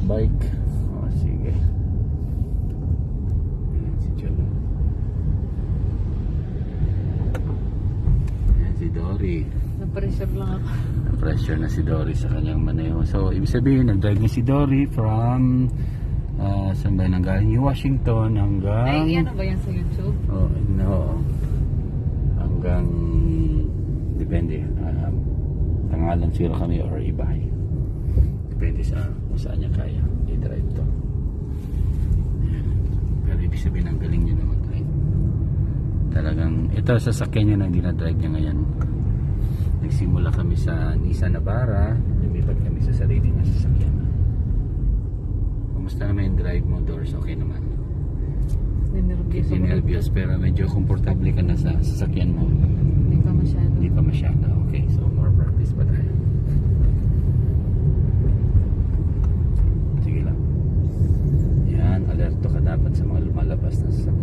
bike. Oh, sige. Ayan si Cholo. Ayan si Dory. Na-pressure lang ako. Na-pressure na si Dory sa kanyang maneho. So, ibig sabihin, nag-drive na si Dory from saan ba nanggaling? New Washington hanggang... Ay, yan ba yan sa YouTube? Oh, no. Hanggang... Depende. Pangalan siguro kami or Ibay. Depende sa kung saan niya kaya i-drive to. Ayan. Pero ibig sabihin, ang galing niya na mag-drive. Talagang, ito sasakyan niya na dinadrive niya ngayon. Nagsimula kami sa Nissan Navara, lumipat kami sa sarili ng sasakyan. Kumusta naman yung drive mo, Doors? Okay naman? Ninervyos ako. Nervous, pero medyo komportable ka na sa sasakyan mo. Hindi pa masyado. Hindi pa masyado. Okay, so more practice pa tayo. Sige lang. Yan, alerto ka dapat sa mga lumalabas na sasakyan.